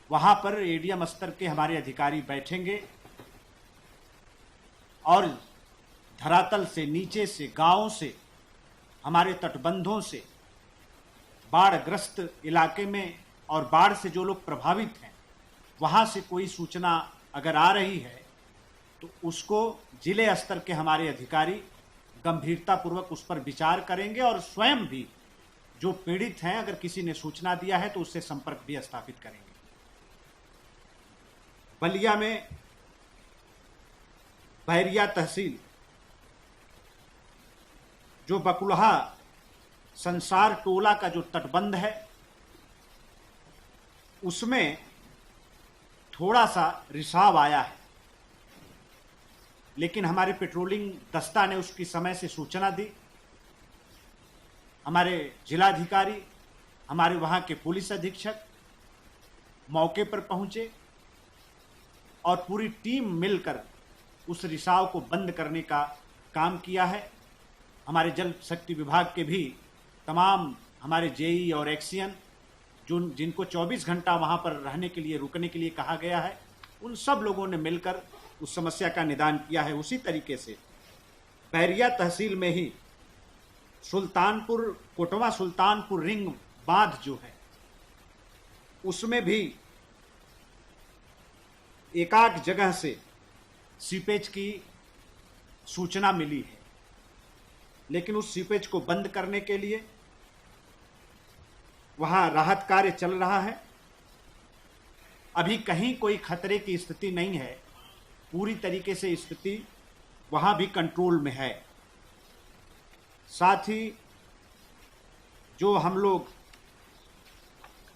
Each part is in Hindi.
वहां पर एडीएम स्तर के हमारे अधिकारी बैठेंगे और धरातल से, नीचे से, गांवों से, हमारे तटबंधों से, बाढ़ग्रस्त इलाके में और बाढ़ से जो लोग प्रभावित हैं वहां से कोई सूचना अगर आ रही है तो उसको जिले स्तर के हमारे अधिकारी गंभीरतापूर्वक उस पर विचार करेंगे और स्वयं भी जो पीड़ित हैं, अगर किसी ने सूचना दिया है तो उससे संपर्क भी स्थापित करेंगे। बलिया में बैरिया तहसील जो बकुलहा संसार टोला का जो तटबंध है उसमें थोड़ा सा रिसाव आया है, लेकिन हमारे पेट्रोलिंग दस्ता ने उसकी समय से सूचना दी। हमारे जिलाधिकारी, हमारे वहाँ के पुलिस अधीक्षक मौके पर पहुँचे और पूरी टीम मिलकर उस रिसाव को बंद करने का काम किया है। हमारे जल शक्ति विभाग के भी तमाम हमारे जेई और एक्सियन जिनको 24 घंटा वहाँ पर रहने के लिए, रुकने के लिए कहा गया है, उन सब लोगों ने मिलकर उस समस्या का निदान किया है। उसी तरीके से बैरिया तहसील में ही सुल्तानपुर, कोटवा सुल्तानपुर रिंग बांध जो है उसमें भी एकाक जगह से सीपेज की सूचना मिली है, लेकिन उस सीपेज को बंद करने के लिए वहां राहत कार्य चल रहा है। अभी कहीं कोई खतरे की स्थिति नहीं है, पूरी तरीके से स्थिति वहां भी कंट्रोल में है। साथ ही जो हम लोग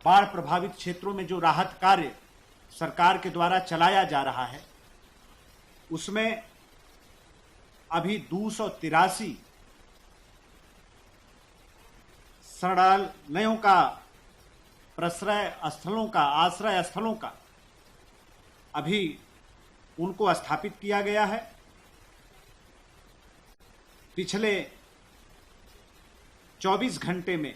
बाढ़ प्रभावित क्षेत्रों में जो राहत कार्य सरकार के द्वारा चलाया जा रहा है उसमें अभी 283 शरणालयों का, प्रश्रय स्थलों का, आश्रय स्थलों का अभी उनको स्थापित किया गया है। पिछले 24 घंटे में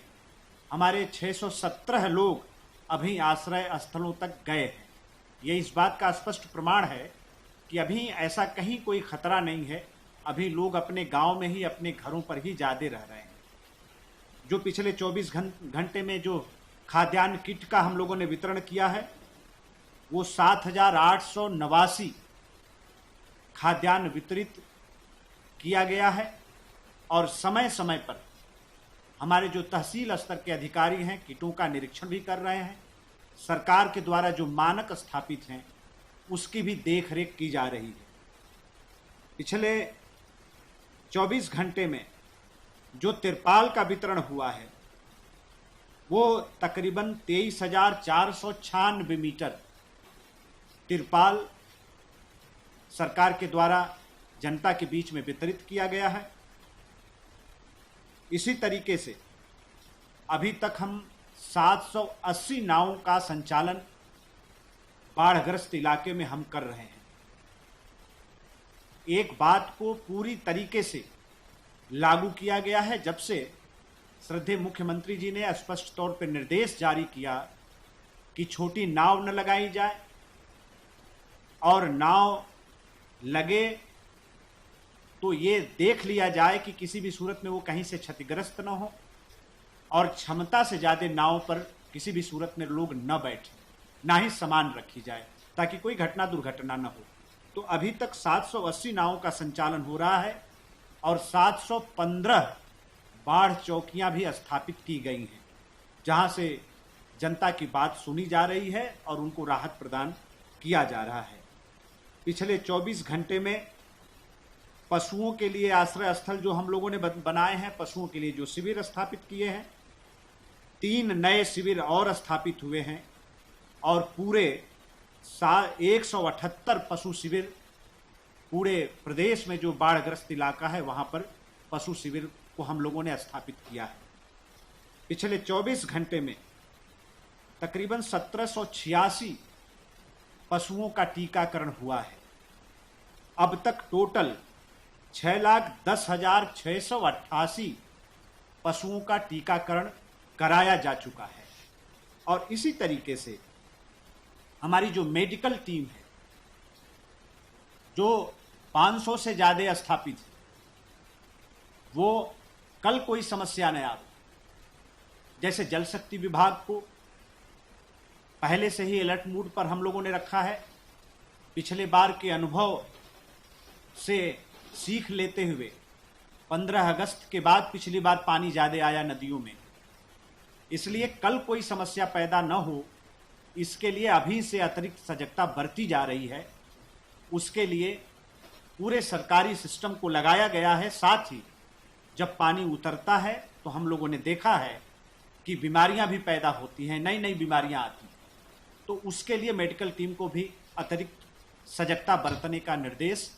हमारे 617 लोग अभी आश्रय स्थलों तक गए हैं। ये इस बात का स्पष्ट प्रमाण है कि अभी ऐसा कहीं कोई खतरा नहीं है। अभी लोग अपने गांव में ही, अपने घरों पर ही ज्यादा रह रहे हैं। जो पिछले 24 घंटे में जो खाद्यान्न किट का हम लोगों ने वितरण किया है वो 7,889 खाद्यान्न वितरित किया गया है और समय समय पर हमारे जो तहसील स्तर के अधिकारी हैं किटों का निरीक्षण भी कर रहे हैं। सरकार के द्वारा जो मानक स्थापित हैं उसकी भी देखरेख की जा रही है। पिछले 24 घंटे में जो तिरपाल का वितरण हुआ है वो तकरीबन 23,496 मीटर तिरपाल सरकार के द्वारा जनता के बीच में वितरित किया गया है। इसी तरीके से अभी तक हम 780 नावों का संचालन बाढ़ग्रस्त इलाके में हम कर रहे हैं। एक बात को पूरी तरीके से लागू किया गया है जब से श्रद्धेय मुख्यमंत्री जी ने स्पष्ट तौर पर निर्देश जारी किया कि छोटी नाव न लगाई जाए और नाव लगे तो ये देख लिया जाए कि किसी भी सूरत में वो कहीं से क्षतिग्रस्त न हो और क्षमता से ज़्यादा नाव पर किसी भी सूरत में लोग न बैठे, ना ही सामान रखी जाए ताकि कोई घटना दुर्घटना न हो। तो अभी तक 780 नावों का संचालन हो रहा है और 715 बाढ़ चौकियां भी स्थापित की गई हैं जहां से जनता की बात सुनी जा रही है और उनको राहत प्रदान किया जा रहा है। पिछले 24 घंटे में पशुओं के लिए आश्रय स्थल जो हम लोगों ने बनाए हैं, पशुओं के लिए जो शिविर स्थापित किए हैं, 3 नए शिविर और स्थापित हुए हैं और पूरे 178 पशु शिविर पूरे प्रदेश में जो बाढ़ग्रस्त इलाका है वहां पर पशु शिविर को हम लोगों ने स्थापित किया है। पिछले 24 घंटे में तकरीबन 1786 पशुओं का टीकाकरण हुआ है। अब तक टोटल 6,10,688 पशुओं का टीकाकरण कराया जा चुका है और इसी तरीके से हमारी जो मेडिकल टीम है, जो 500 से ज़्यादा स्थापित है, वो कल कोई समस्या न आवे। जैसे जल शक्ति विभाग को पहले से ही अलर्ट मोड पर हम लोगों ने रखा है। पिछले बार के अनुभव से सीख लेते हुए 15 अगस्त के बाद पिछली बार पानी ज़्यादा आया नदियों में, इसलिए कल कोई समस्या पैदा न हो, इसके लिए अभी से अतिरिक्त सजगता बरती जा रही है। उसके लिए पूरे सरकारी सिस्टम को लगाया गया है। साथ ही जब पानी उतरता है तो हम लोगों ने देखा है कि बीमारियां भी पैदा होती हैं, नई नई बीमारियां आती हैं, तो उसके लिए मेडिकल टीम को भी अतिरिक्त सजगता बरतने का निर्देश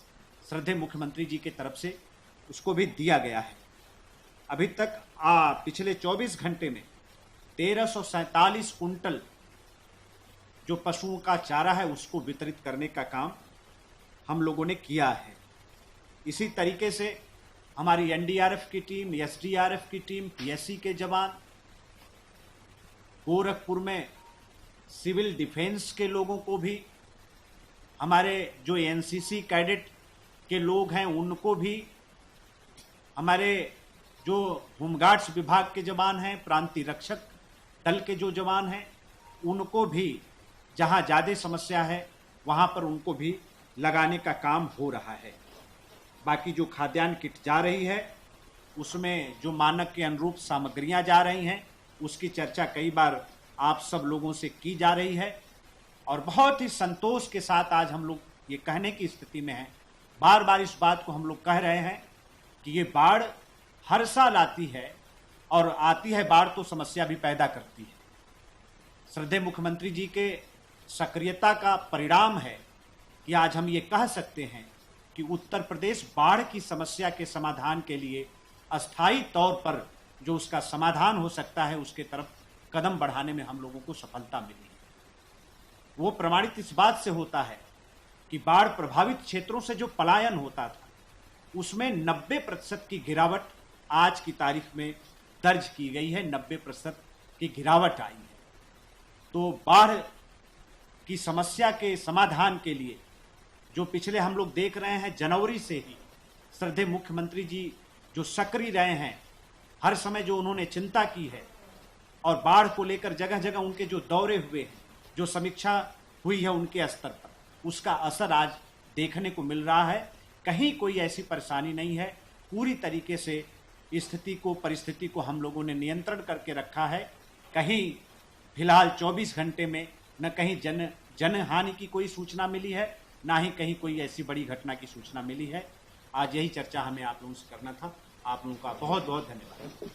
श्रद्धेय मुख्यमंत्री जी की तरफ से उसको भी दिया गया है। अभी तक पिछले 24 घंटे में 1347 कुंटल जो पशुओं का चारा है उसको वितरित करने का काम हम लोगों ने किया है। इसी तरीके से हमारी एनडीआरएफ की टीम, एसडीआरएफ की टीम, पीएससी के जवान, गोरखपुर में सिविल डिफेंस के लोगों को भी, हमारे जो एनसीसी कैडेट के लोग हैं उनको भी, हमारे जो होमगार्ड्स विभाग के जवान हैं, प्रांतीय रक्षक दल के जो जवान हैं, उनको भी जहां ज़्यादा समस्या है वहां पर उनको भी लगाने का काम हो रहा है। बाकी जो खाद्यान्न किट जा रही है उसमें जो मानक के अनुरूप सामग्रियां जा रही हैं उसकी चर्चा कई बार आप सब लोगों से की जा रही है और बहुत ही संतोष के साथ आज हम लोग ये कहने की स्थिति में हैं, बार बार इस बात को हम लोग कह रहे हैं कि ये बाढ़ हर साल आती है और आती है बाढ़ तो समस्या भी पैदा करती है। श्रद्धेय मुख्यमंत्री जी के सक्रियता का परिणाम है कि आज हम ये कह सकते हैं कि उत्तर प्रदेश बाढ़ की समस्या के समाधान के लिए अस्थायी तौर पर जो उसका समाधान हो सकता है उसके तरफ कदम बढ़ाने में हम लोगों को सफलता मिली है। वो प्रमाणित इस बात से होता है कि बाढ़ प्रभावित क्षेत्रों से जो पलायन होता था उसमें 90% की गिरावट आज की तारीख में दर्ज की गई है। 90% की गिरावट आई है। तो बाढ़ की समस्या के समाधान के लिए जो पिछले हम लोग देख रहे हैं, जनवरी से ही श्रद्धेय मुख्यमंत्री जी जो सक्रिय रहे हैं, हर समय जो उन्होंने चिंता की है और बाढ़ को लेकर जगह जगह उनके जो दौरे हुए हैं, जो समीक्षा हुई है उनके स्तर पर, उसका असर आज देखने को मिल रहा है। कहीं कोई ऐसी परेशानी नहीं है। पूरी तरीके से परिस्थिति को हम लोगों ने नियंत्रण करके रखा है। कहीं फिलहाल 24 घंटे में न कहीं जनहानि की कोई सूचना मिली है, ना ही कहीं कोई ऐसी बड़ी घटना की सूचना मिली है। आज यही चर्चा हमें आप लोगों से करना था। आप लोगों का बहुत बहुत धन्यवाद।